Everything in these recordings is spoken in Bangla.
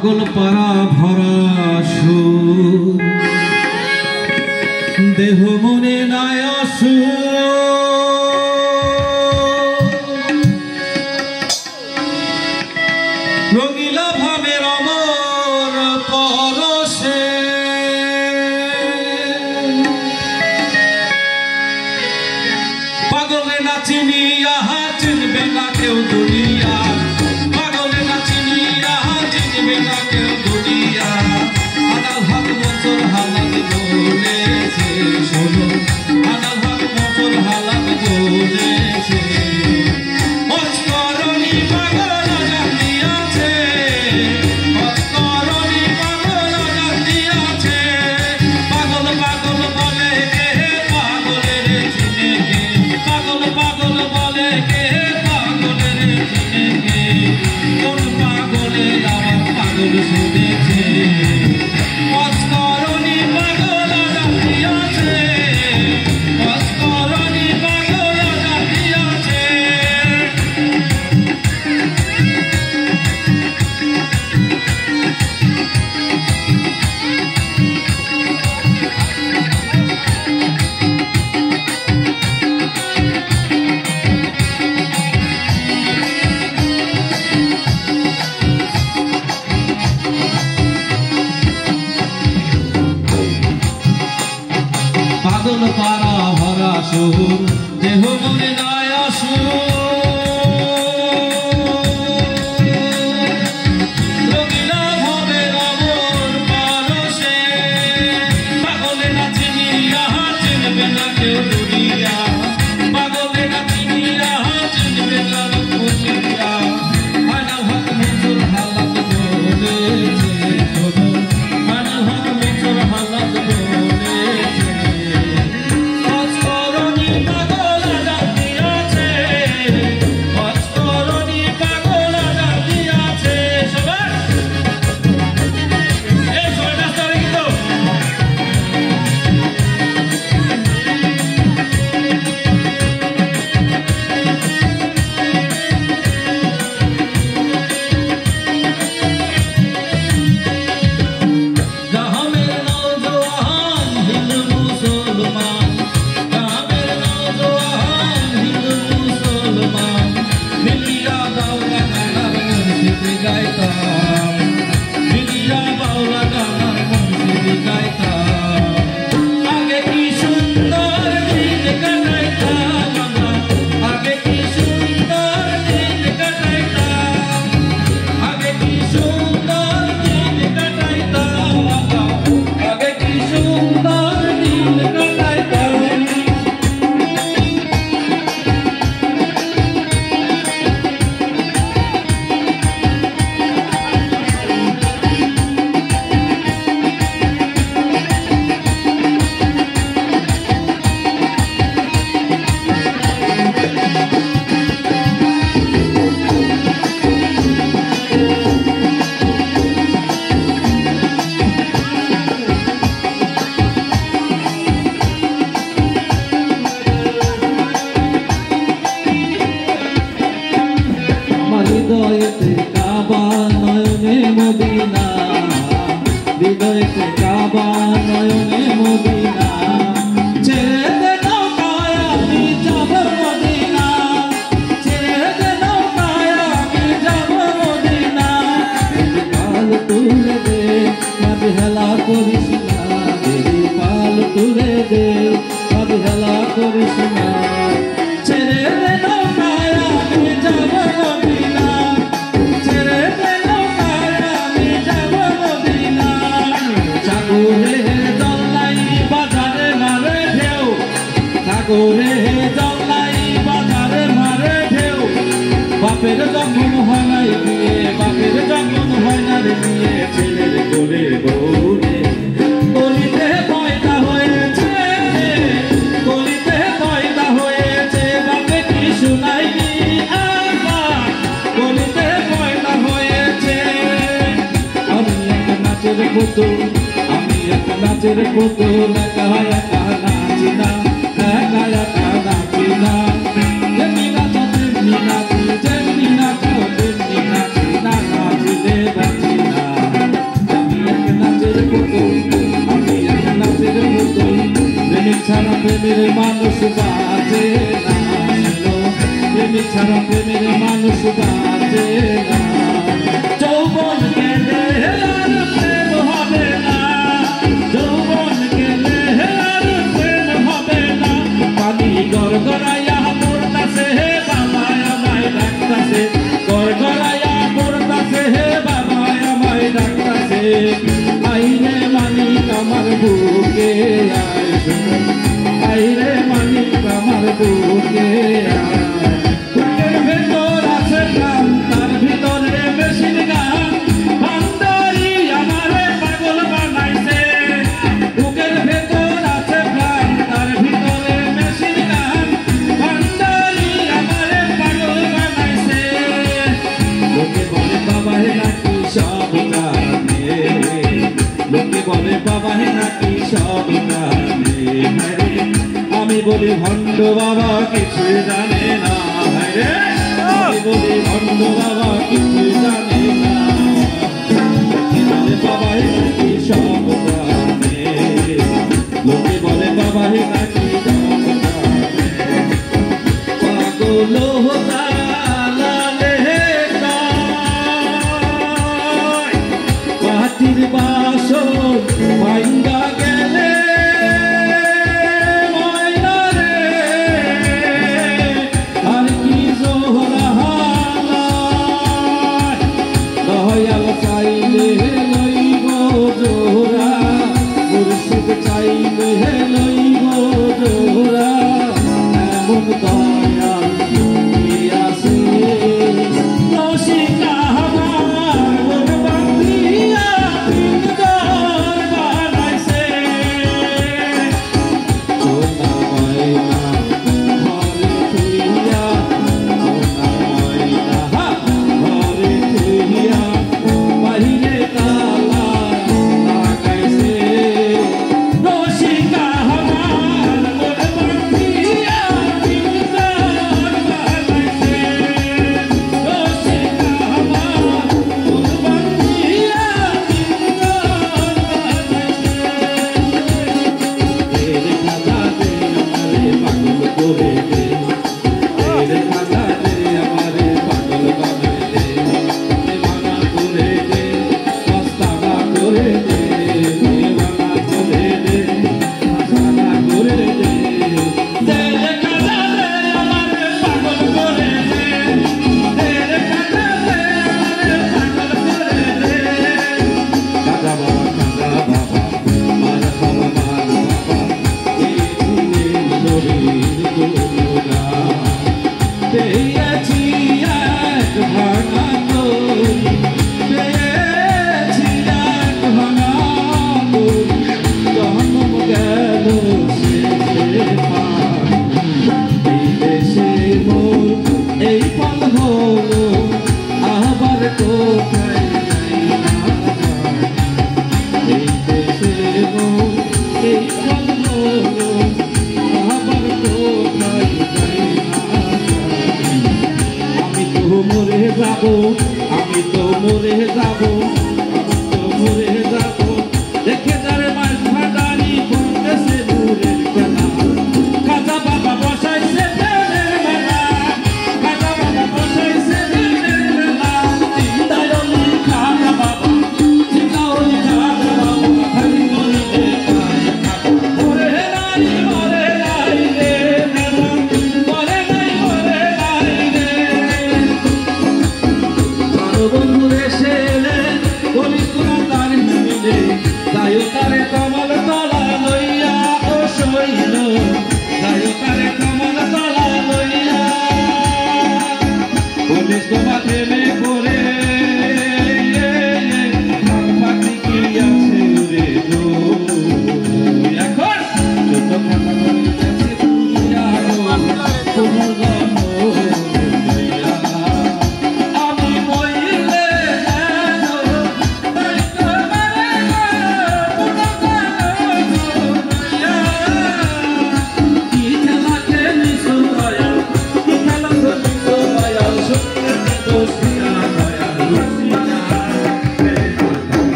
পাগল পারা ভরা সুর দেহ মনে নাই অসুর রঙিলা ভাবের অমর পরশে পাগলে না চিনিয়া চিনবে না কেউ দুনিয়া পাগলে না চিনিয়া চিনবে না কেউ দুনিয়া আদাল হক মনসুর হালাত বলেছে শোনো আদাল হক মনসুর হালাত বলেছে অস্করণী পাগল জাতিয়াছে অস্করণী পাগল জাতিয়াছে পাগল পাগল বলে কে পাগলের চিনে কে পাগল পাগল বলে কে পাগলের চিনে কে কোন পাগলে আমার পাগল শুনেছে অস্করণী পাগল জাতিয়াছে অস্করণী পাগল জাতিয়াছে পাগল পারা ভরা সুর দেহ মনে নাই অসুর রঙিলা ভাবের অমর পরশে পাগলে না চিনিয়া চিনবে না কেউ দুনিয়া পাগলে না চিনিয়া চিনবে না দুনিয়া আদাল হক মনসুর হালাত বলেছে শোনো আদাল হক মনসুর হালাত বলেছে অস্করণী পাগল জাতিয়াছে অস্করণী পাগল জাতিয়াছে সবাই এই সবাই নাচতে হবে কিন্তু জাহামের নওজোয়ান হিন্দু মুসলমান জাহামের নওজোয়ান হিন্দু মুসলমান মিলিয়া বাউলা গানার মুর্শিদি গাইতাম মিলিয়া বাউলা গানার মুর্শিদি গাইতাম আগে কি সুন্দর দিন কাটাইতাম আমরা আগে কি সুন্দর দিন কাটাইতাম আগে কি সুন্দর দিন কাটাইতাম আগে কি সুন্দর দিন কাটাইতাম আমার হৃদয়েতে কাবা নয়নে মদিনা হৃদয়েতে কাবা নয়নে মদিনা ছেড়ে দে নৌকায় আমি যাব মদিনা ছেড়ে দে নৌকায় আমি যাব মদিনা পাল তুলে দে মাঝে হেলা করিস না পাল তুলে দে মাঝে হেলা করিস না ছেড়ে দে নৌকায় আমি যাব মদিনা ছেড়ে দে নৌকায় আমি যাব মদিনা সাগরে জল্লাই বাজারে মারে ঢেউ সাগরে জল্লাই বাজারে মারে ঢেউ বাপের যখন হয় নাই বিয়ে বাপের যখন হয় না রে বিয়ে ছেলের কোলে বউরে গলিতে পয়দা হয়েছে গলিতে পয়দা হয়েছে বাপে কি শুনাইনি আমার গলিতে পয়দা হয়েছে আমি এক নাচের পুতুল আমি এক নাচের পুতুল একা একা নাচি না একা একা নাচি না যেমনি নাচো তেমনি নাচি যেমনি নাচো তেমনি নাচি না নাচিতে বাঁচি না প্রেমের মানুষ বাজে না, প্রেমিক ছাড়া প্রেমের মানুষ বাজে না। যৌবন গেলে আর প্রেম হবে না, যৌবন গেলে আর প্রেম হবে না। পানি গড়গড়াইয়া পড়তাছে হে বাবা আমায় ডাকতাছে, গড়গড়াইয়া পড়তাছে হে বাবা আমায় ডাকতাছে। আইরে মানিক আমার বুকে আয়, আইরে মানিক আমার বুকে আয়। বুকের ভেতর আছে প্রাণ, তার ভিতরে মেশিন গান, ভান্ডারি আমারে পাগল বানাইছে। বুকের ভেতর আছে প্রাণ, তার ভিতরে মেশিন গান, ভান্ডারি আমারে পাগল বানাইছে। লোকে বলে বাবা হে নাকি সব জানে, লোকে বলে বাবা হে নাকি সব জানে। আমি বলি ভণ্ড বাবা কিছু জানে না, আমি বলি ভণ্ড বাবা কিছু জানে না। লোকে বলে বাবা হে নাকি সব জানে, লোকে বলে বাবা হে নাকি সব জানে। পাগল পাতির বাসন ভাঙ্গা গেলে ময়না রে, আর কি জোহরা দয়াল চাইলে লইব জোহরা, মুর্শিদ চাইলে লইব জোহরা। এমন দয়াল আছে রসিকা আমি তো মরে যাবো, আমি তো মরে যাবো। দেখে যারে মাছ ভান্ডারি করতেছে দূরের খেলা, খাজা বাবা বসাইছে প্রেমের মেলা, খাজা বাবা বসাইছে প্রেমের মেলা। চিন্তায়নি খাজা বাবা, চিন্তায়নি খাজা বাবা, খালি বলিলে ওরে না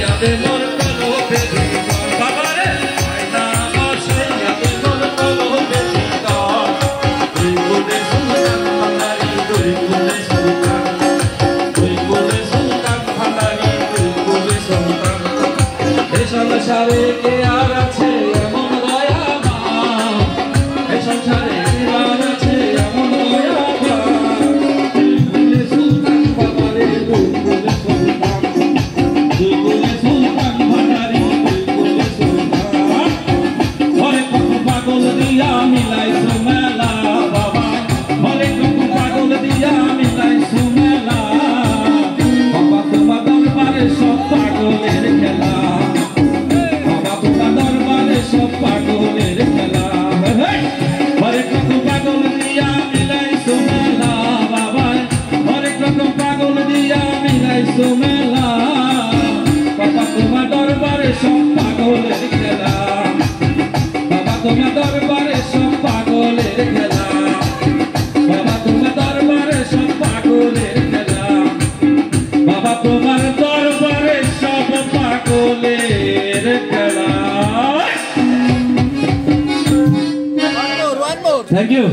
বসাইয়াতে মোর কলবে ভিতর বাবারে আয়না বসাইয়াতে মোর কলবে ভিতর তুই কোলে সুলতান ভান্ডারি তুই কোলে সুলতান তুই কোলে সুলতান ভান্ডারি তুই কোলে সুলতান এ সংসারে কে আর আছে এমন দয়াবান এ সংসারে কে আর আছে এমন দয়াবান তুই কোলে সুলতান বাবারে তুই কোলে সুলতান তুই কোলে সুলতান ভান্ডারি তুই কোলে সুলতান ওরে কত পাগল দিয়া মিলাইছো মেলা বাবা ওরে কত পাগল দিয়া মিলাইছো মেলা বাবা তোমার দরবারে সব পাগলের খেলা বাবা তোমার দরবারে সব পাগলের খেলা ওরে কত পাগল দিয়া মিলাইছো মেলা বাবা ওরে কত পাগল দিয়া মিলাইছো মেলা বাবা তোমার দরবারে সব পাগলের খেলা বাবা তোমার দরবারে সব পাগলের খেলা বাবা তোমার দরবারে সব পাগলের খেলা বাবা তোমার দরবারে সব পাগলের খেলা থ্যাংক ইউ